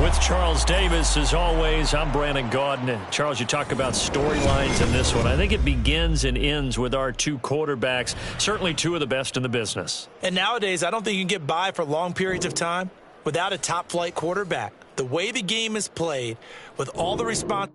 With Charles Davis, as always, I'm Brandon Gaudin. Charles, you talk about storylines in this one. I think it begins and ends with our two quarterbacks, certainly two of the best in the business. And nowadays, I don't think you can get by for long periods of time without a top-flight quarterback. The way the game is played, with all the response.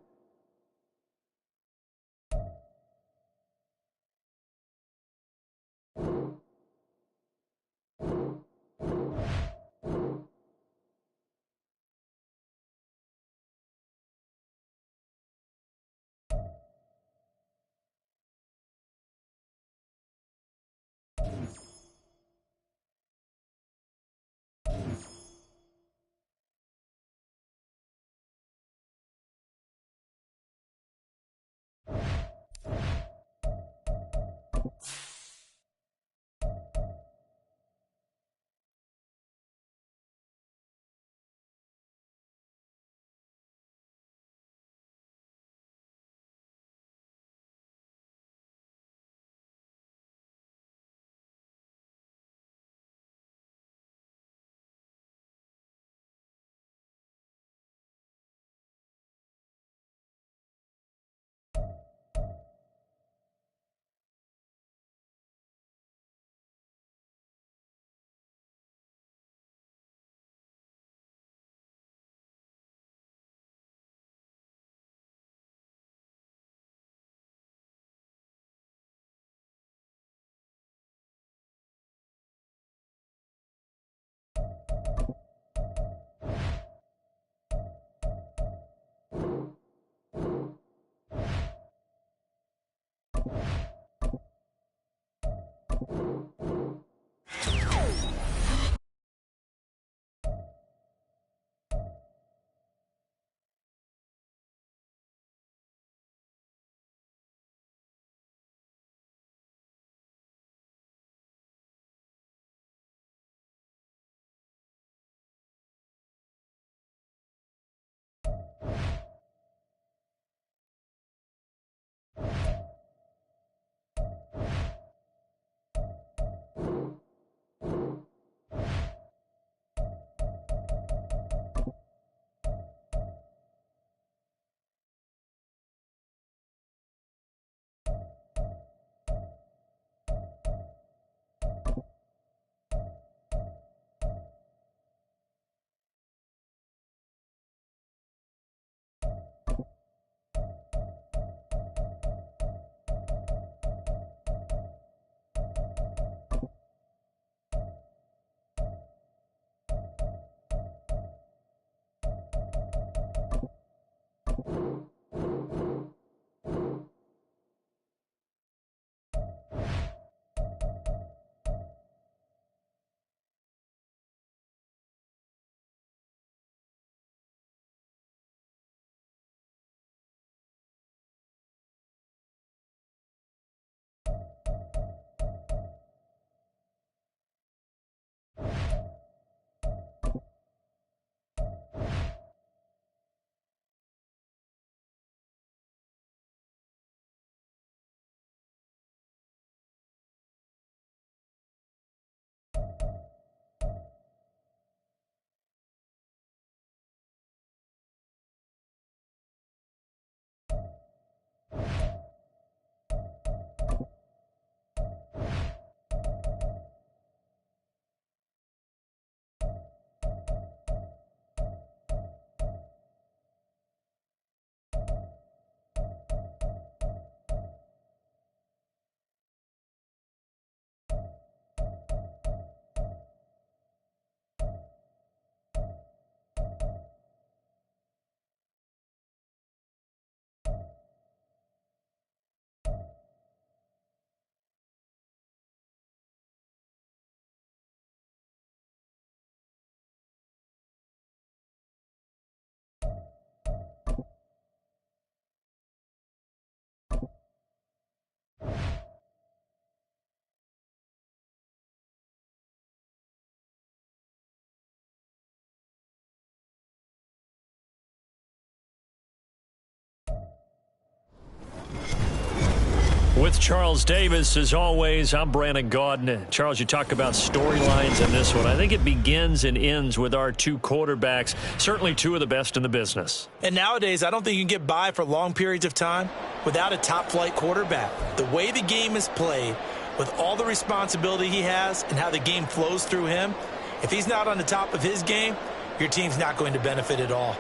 With Charles Davis, as always, I'm Brandon Gaudin. Charles, you talk about storylines in this one. I think it begins and ends with our two quarterbacks, certainly two of the best in the business. And nowadays, I don't think you can get by for long periods of time without a top-flight quarterback. The way the game is played, with all the responsibility he has and how the game flows through him, if he's not on the top of his game, your team's not going to benefit at all.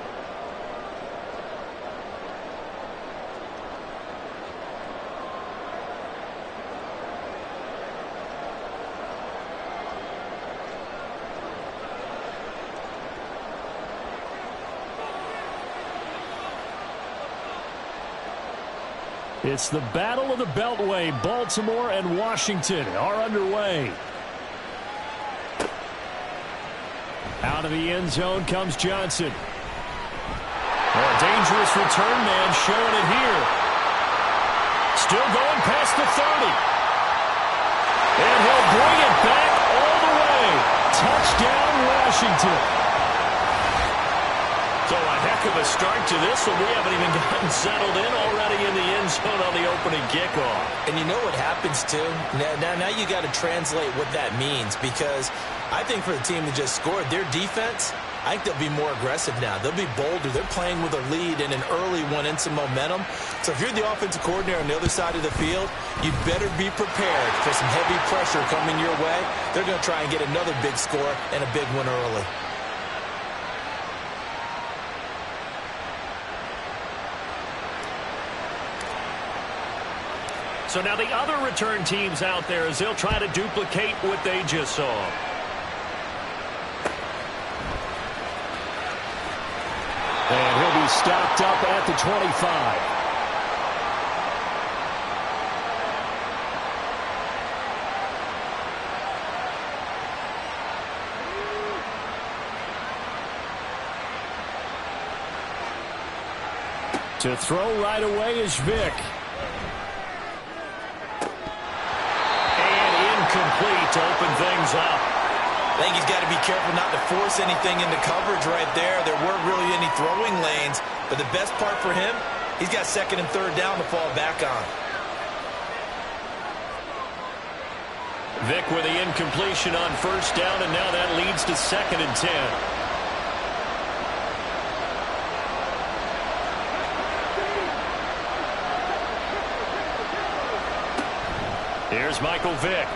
It's the Battle of the Beltway. Baltimore and Washington are underway. Out of the end zone comes Johnson. A dangerous return man showing it here. Still going past the 30. And he'll bring it back all the way. Touchdown, Washington. So a heck of a start to this one. We haven't even gotten settled in already in the end zone on the opening kickoff. And you know what happens, too? Now you got to translate what that means, because I think for the team that just scored, their defense, I think they'll be more aggressive now. They'll be bolder. They're playing with a lead and an early one and some momentum. So if you're the offensive coordinator on the other side of the field, you'd better be prepared for some heavy pressure coming your way. They're going to try and get another big score and a big one early. So now the other return teams out there as they'll try to duplicate what they just saw. And he'll be stopped up at the 25. To throw right away is Vick. Complete to open things up. I think he's got to be careful not to force anything into coverage right there. There weren't really any throwing lanes, but the best part for him, he's got second and third down to fall back on. Vick with the incompletion on first down, and now that leads to second and 10. Here's Michael Vick.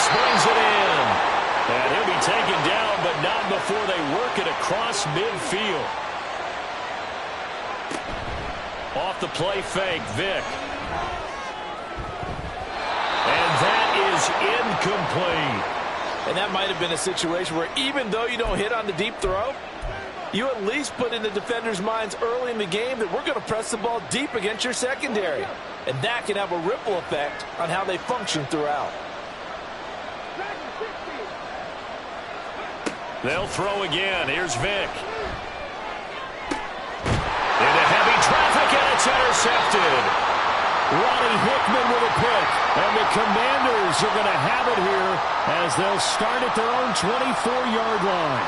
Brings it in. And he'll be taken down, but not before they work it across midfield. Off the play fake, Vick. And that is incomplete. And that might have been a situation where even though you don't hit on the deep throw, you at least put in the defenders' minds early in the game that we're going to press the ball deep against your secondary. And that can have a ripple effect on how they function throughout. They'll throw again. Here's Vick. Into heavy traffic, and it's intercepted. Ronnie Hickman with a pick. And the Commanders are going to have it here as they'll start at their own 24-yard line.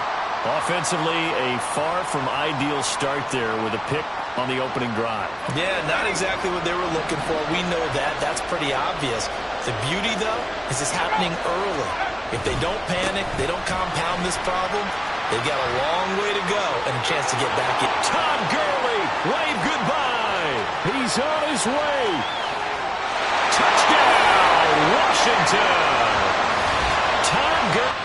Offensively, a far from ideal start there with a pick on the opening drive. Yeah, not exactly what they were looking for. We know that. That's pretty obvious. The beauty, though, is it's happening early. If they don't panic, they don't compound this problem, they've got a long way to go and a chance to get back in. Todd Gurley, wave goodbye. He's on his way. Touchdown, Washington. Todd Gurley.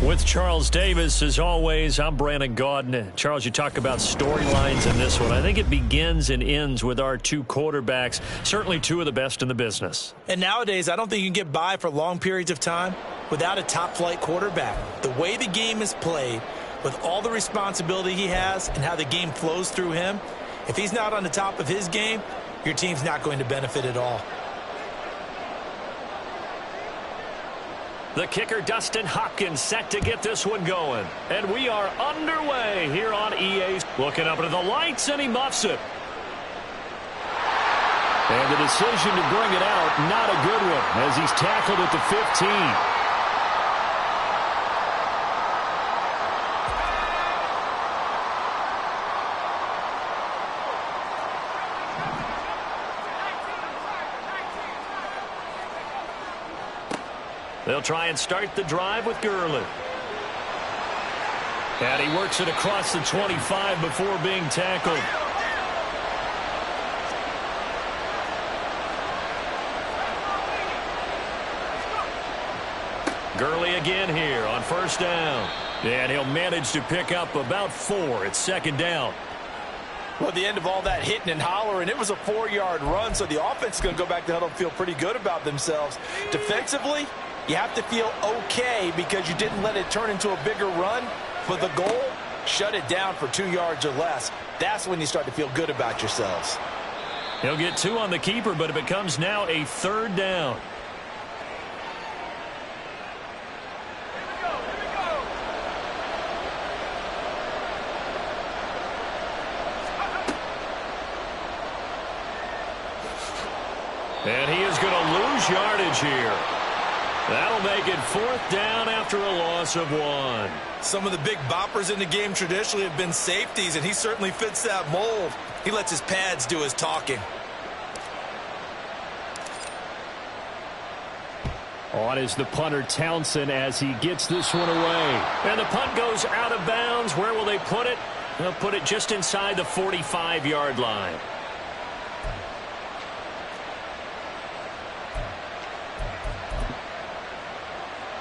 With Charles Davis, as always, I'm Brandon Gaudin. Charles, you talk about storylines in this one. I think it begins and ends with our two quarterbacks, certainly two of the best in the business. And nowadays, I don't think you can get by for long periods of time without a top-flight quarterback. The way the game is played, with all the responsibility he has and how the game flows through him, if he's not on the top of his game, your team's not going to benefit at all. The kicker, Dustin Hopkins, set to get this one going. And we are underway here on EA. Looking up into the lights, and he muffs it. And the decision to bring it out, not a good one, as he's tackled at the 15. They'll try and start the drive with Gurley. And he works it across the 25 before being tackled. Gurley again here on first down. And he'll manage to pick up about 4 at second down. Well, at the end of all that hitting and hollering, it was a 4-yard run, so the offense is going to go back to huddle and feel pretty good about themselves. Defensively, you have to feel okay because you didn't let it turn into a bigger run. But the goal, shut it down for 2 yards or less. That's when you start to feel good about yourselves. He'll get 2 on the keeper, but it becomes now a third down. And he is going to lose yardage here. That'll make it 4th down after a loss of 1. Some of the big boppers in the game traditionally have been safeties, and he certainly fits that mold. He lets his pads do his talking. On is the punter, Townsend, as he gets this one away. And the punt goes out of bounds. Where will they put it? They'll put it just inside the 45-yard line.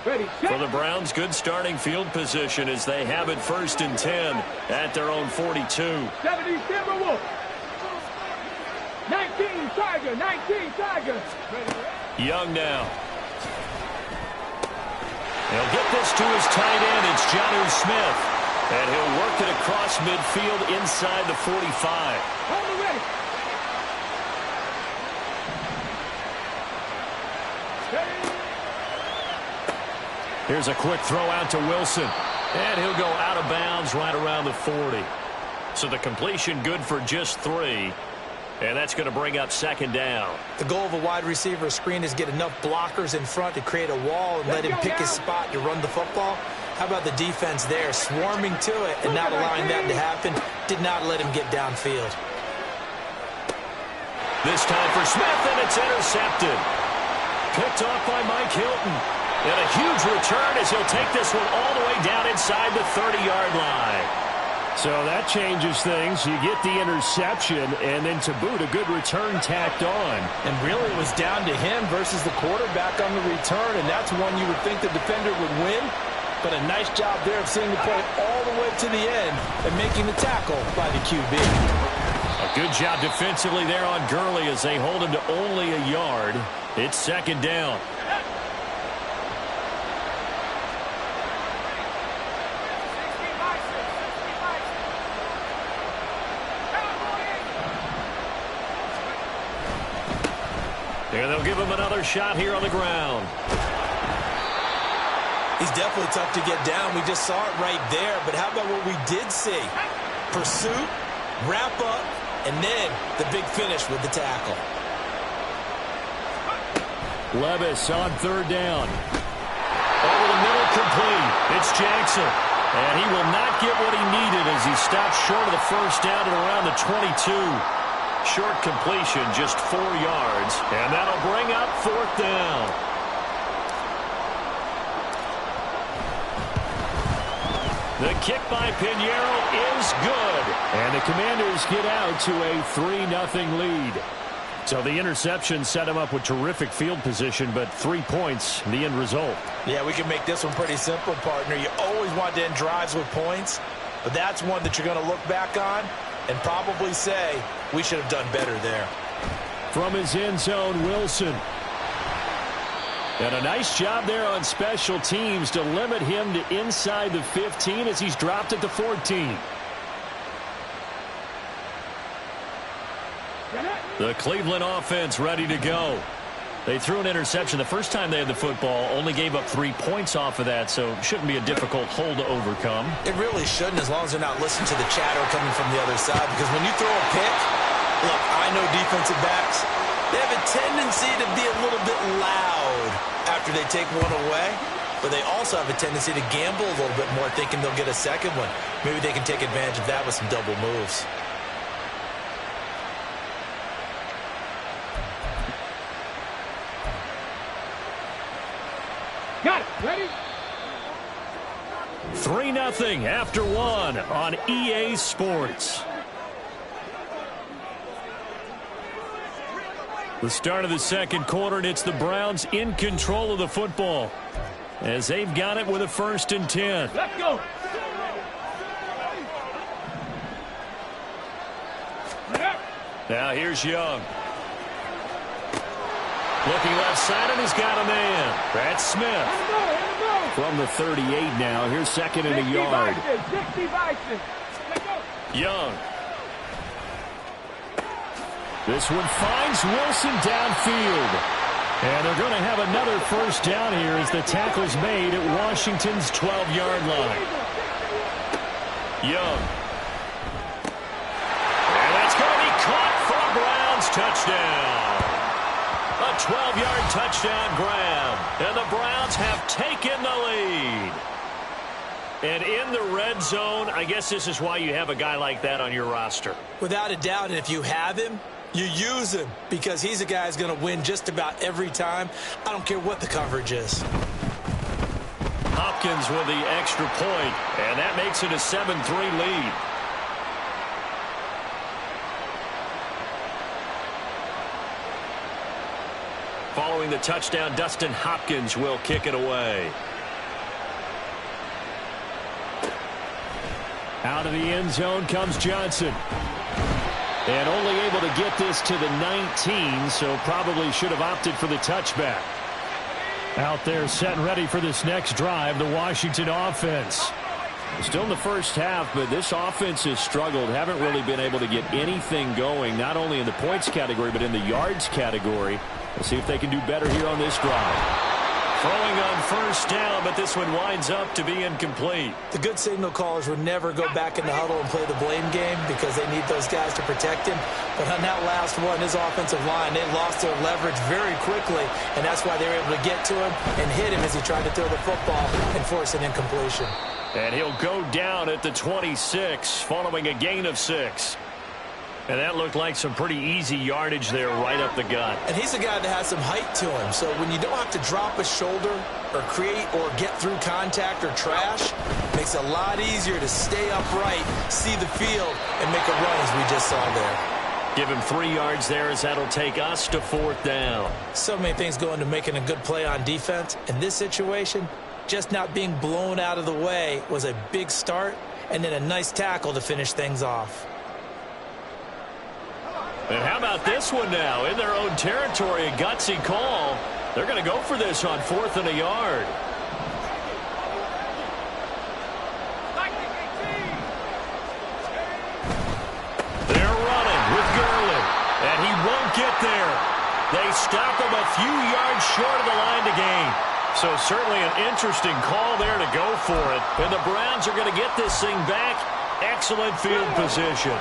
For the Browns, good starting field position as they have it 1st and 10 at their own 42. 70 Timberwolves. 19 Tiger, 19 Tiger. Young now. He'll get this to his tight end. It's Jonnu Smith. And he'll work it across midfield inside the 45. Hold it ready. Here's a quick throw out to Wilson. And he'll go out of bounds right around the 40. So the completion good for just 3. And that's going to bring up 2nd down. The goal of a wide receiver screen is get enough blockers in front to create a wall and let him pick his spot to run the football. How about the defense there, swarming to it and not allowing that to happen? Did not let him get downfield. This time for Smith, and it's intercepted. Picked off by Mike Hilton. And a huge return as he'll take this one all the way down inside the 30-yard line. So that changes things. You get the interception, and then to boot, a good return tacked on. And really, it was down to him versus the quarterback on the return, and that's one you would think the defender would win. But a nice job there of seeing the play all the way to the end and making the tackle by the QB. A good job defensively there on Gurley as they hold him to only a yard. It's 2nd down. And they'll give him another shot here on the ground. He's definitely tough to get down. We just saw it right there. But how about what we did see? Pursuit, wrap up, and then the big finish with the tackle. Levis on 3rd down. Over the middle, complete. It's Jackson. And he will not get what he needed as he stops short of the 1st down at around the 22. Short completion, just 4 yards. And that'll bring up 4th down. The kick by Pinheiro is good. And the Commanders get out to a 3-0 lead. So the interception set him up with terrific field position, but 3 points, the end result. Yeah, we can make this one pretty simple, partner. You always want to end drives with points, but that's one that you're going to look back on and probably say, we should have done better there. From his end zone, Wilson. And a nice job there on special teams to limit him to inside the 15 as he's dropped at the 14. The Cleveland offense ready to go. They threw an interception the first time they had the football, only gave up 3 points off of that, so shouldn't be a difficult hole to overcome. It really shouldn't, as long as they're not listening to the chatter coming from the other side, because when you throw a pick, look, I know defensive backs, they have a tendency to be a little bit loud after they take one away, but they also have a tendency to gamble a little bit more, thinking they'll get a second one. Maybe they can take advantage of that with some double moves. Got it. Ready? 3-0 after 1 on EA Sports. The start of the 2nd quarter, and it's the Browns in control of the football as they've got it with a 1st and 10. Let's go. Now here's Young. Looking left side, and he's got a man. That's Smith. From the 38 now. Here's 2nd and a yard. Young. This one finds Wilson downfield. And they're going to have another 1st down here as the tackle's made at Washington's 12-yard line. Young. And that's going to be caught for a Browns touchdown. A 12-yard touchdown grab. And the Browns have taken the lead. And in the red zone, I guess this is why you have a guy like that on your roster. Without a doubt, and if you have him, you use him because he's a guy who's going to win just about every time. I don't care what the coverage is. Hopkins with the extra point, and that makes it a 7-3 lead. Following the touchdown, Dustin Hopkins will kick it away. Out of the end zone comes Johnson. And only able to get this to the 19, so probably should have opted for the touchback. Out there set and ready for this next drive, the Washington offense. Still in the first half, but this offense has struggled. Haven't really been able to get anything going, not only in the points category, but in the yards category. We'll see if they can do better here on this drive. Throwing on first down, but this one winds up to be incomplete. The good signal callers would never go back in the huddle and play the blame game because they need those guys to protect him. But on that last one, his offensive line, they lost their leverage very quickly, and that's why they were able to get to him and hit him as he tried to throw the football and force an incompletion. And he'll go down at the 26 following a gain of 6. And that looked like some pretty easy yardage there right up the gut. And he's a guy that has some height to him. So when you don't have to drop a shoulder or create or get through contact or trash, it makes it a lot easier to stay upright, see the field, and make a run as we just saw there. Give him 3 yards there as that'll take us to 4th down. So many things go into making a good play on defense. In this situation, just not being blown out of the way was a big start and then a nice tackle to finish things off. And how about this one now? In their own territory, a gutsy call. They're going to go for this on 4th and a yard. They're running with Gurley, and he won't get there. They stop him a few yards short of the line to gain. So certainly an interesting call there to go for it. And the Browns are going to get this thing back. Excellent field position.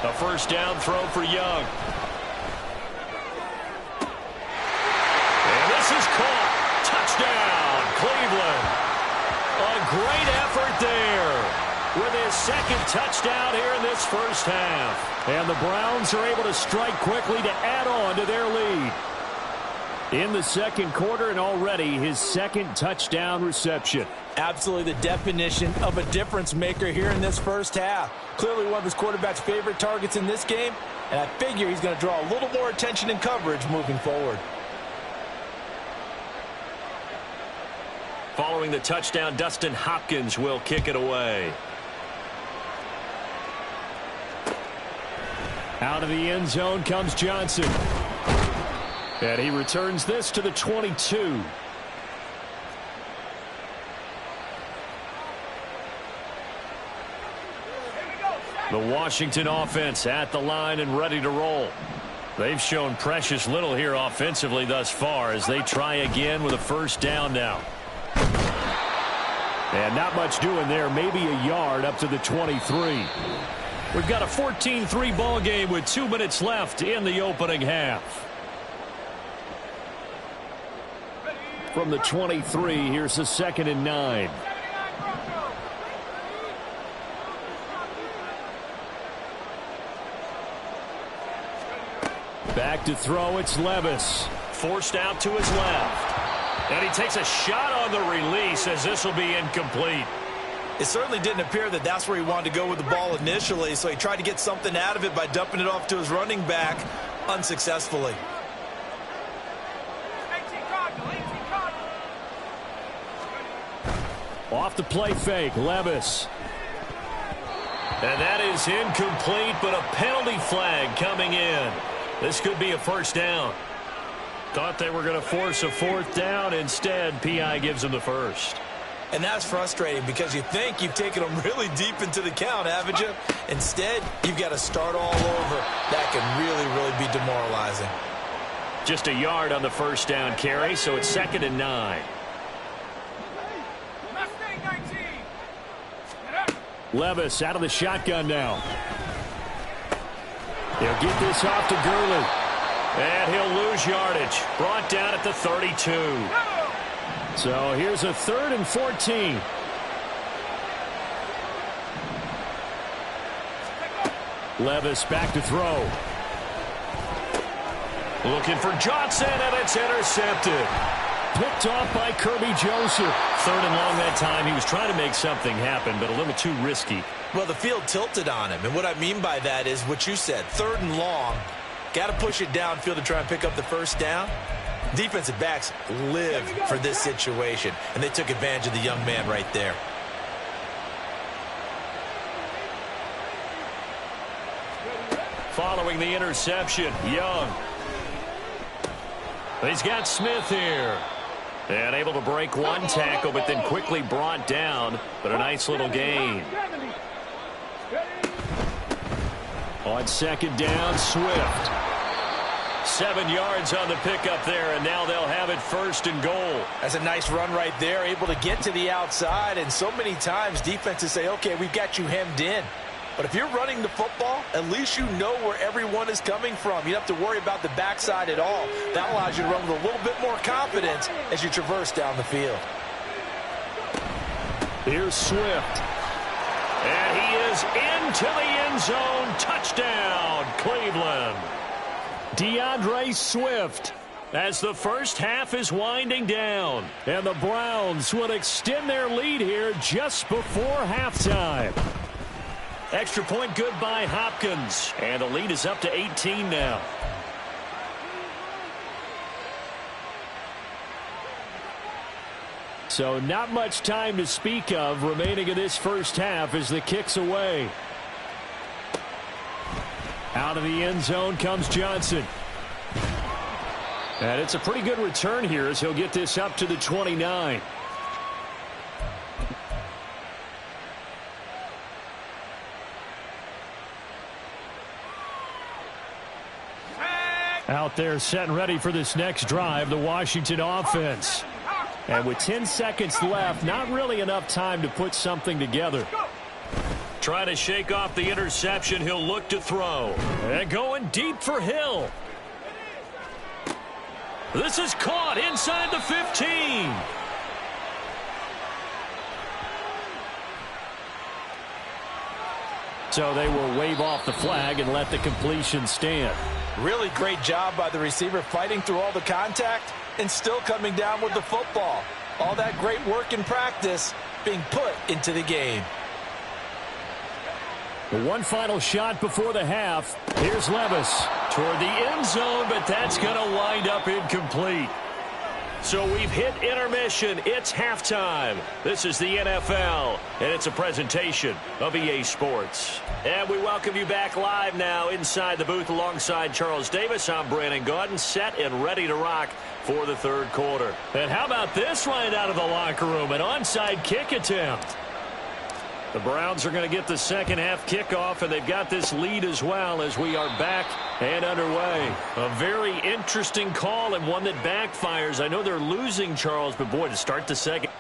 A first down throw for Young. And this is caught. Touchdown, Cleveland. A great effort there with his second touchdown here in this first half. And the Browns are able to strike quickly to add on to their lead. In the second quarter, and already his second touchdown reception. Absolutely the definition of a difference maker here in this first half. Clearly one of his quarterback's favorite targets in this game, and I figure he's going to draw a little more attention and coverage moving forward. Following the touchdown, Dustin Hopkins will kick it away. Out of the end zone comes Johnson. And he returns this to the 22. The Washington offense at the line and ready to roll. They've shown precious little here offensively thus far as they try again with a first down now. And not much doing there, maybe a yard up to the 23. We've got a 14-3 ball game with 2 minutes left in the opening half. From the 23, here's a 2nd and 9. Back to throw, it's Levis. Forced out to his left. And he takes a shot on the release as this will be incomplete. It certainly didn't appear that that's where he wanted to go with the ball initially, so he tried to get something out of it by dumping it off to his running back unsuccessfully. Off the play fake, Levis. And that is incomplete, but a penalty flag coming in. This could be a first down. Thought they were going to force a 4th down. Instead, P.I. gives them the first. And that's frustrating because you think you've taken them really deep into the count, haven't you? Instead, you've got to start all over. That can really be demoralizing. Just a yard on the first down carry, so it's 2nd and 9. Levis out of the shotgun now. He'll get this off to Gurley. And he'll lose yardage. Brought down at the 32. So here's a 3rd and 14. Levis back to throw. Looking for Johnson, and it's intercepted. Picked off by Kirby Joseph. 3rd and long that time. He was trying to make something happen, but a little too risky. Well, the field tilted on him, and what I mean by that is what you said, 3rd and long. Got to push it downfield to try and pick up the first down. Defensive backs live for this situation, and they took advantage of the young man right there. Following the interception, Young. He's got Smith here. And able to break one tackle, but then quickly brought down. But a nice little gain. On 2nd down, Swift. 7 yards on the pickup there, and now they'll have it 1st and goal. That's a nice run right there, able to get to the outside. And so many times defenses say, okay, we've got you hemmed in. But if you're running the football, at least you know where everyone is coming from. You don't have to worry about the backside at all. That allows you to run with a little bit more confidence as you traverse down the field. Here's Swift. And he is into the end zone. Touchdown, Cleveland. DeAndre Swift as the first half is winding down. And the Browns will extend their lead here just before halftime. Extra point good by Hopkins. And the lead is up to 18 now. So not much time to speak of remaining in this first half as the kick's away. Out of the end zone comes Johnson. And it's a pretty good return here as he'll get this up to the 29. Out there set and ready for this next drive, the Washington offense. And with 10 seconds left, not really enough time to put something together. Trying to shake off the interception, he'll look to throw. And going deep for Hill. This is caught inside the 15. So they will wave off the flag and let the completion stand. Really great job by the receiver fighting through all the contact and still coming down with the football. All that great work in practice being put into the game. The one final shot before the half. Here's Levis toward the end zone, but that's going to wind up incomplete. So we've hit intermission. It's halftime. This is the NFL, and it's a presentation of EA Sports. And we welcome you back live now inside the booth alongside Charles Davis. I'm Brandon Gaudin, set and ready to rock for the third quarter. And how about this right out of the locker room? An onside kick attempt. The Browns are going to get the second half kickoff, and they've got this lead as well as we are back and underway. A very interesting call and one that backfires. I know they're losing, Charles, but boy, to start the second.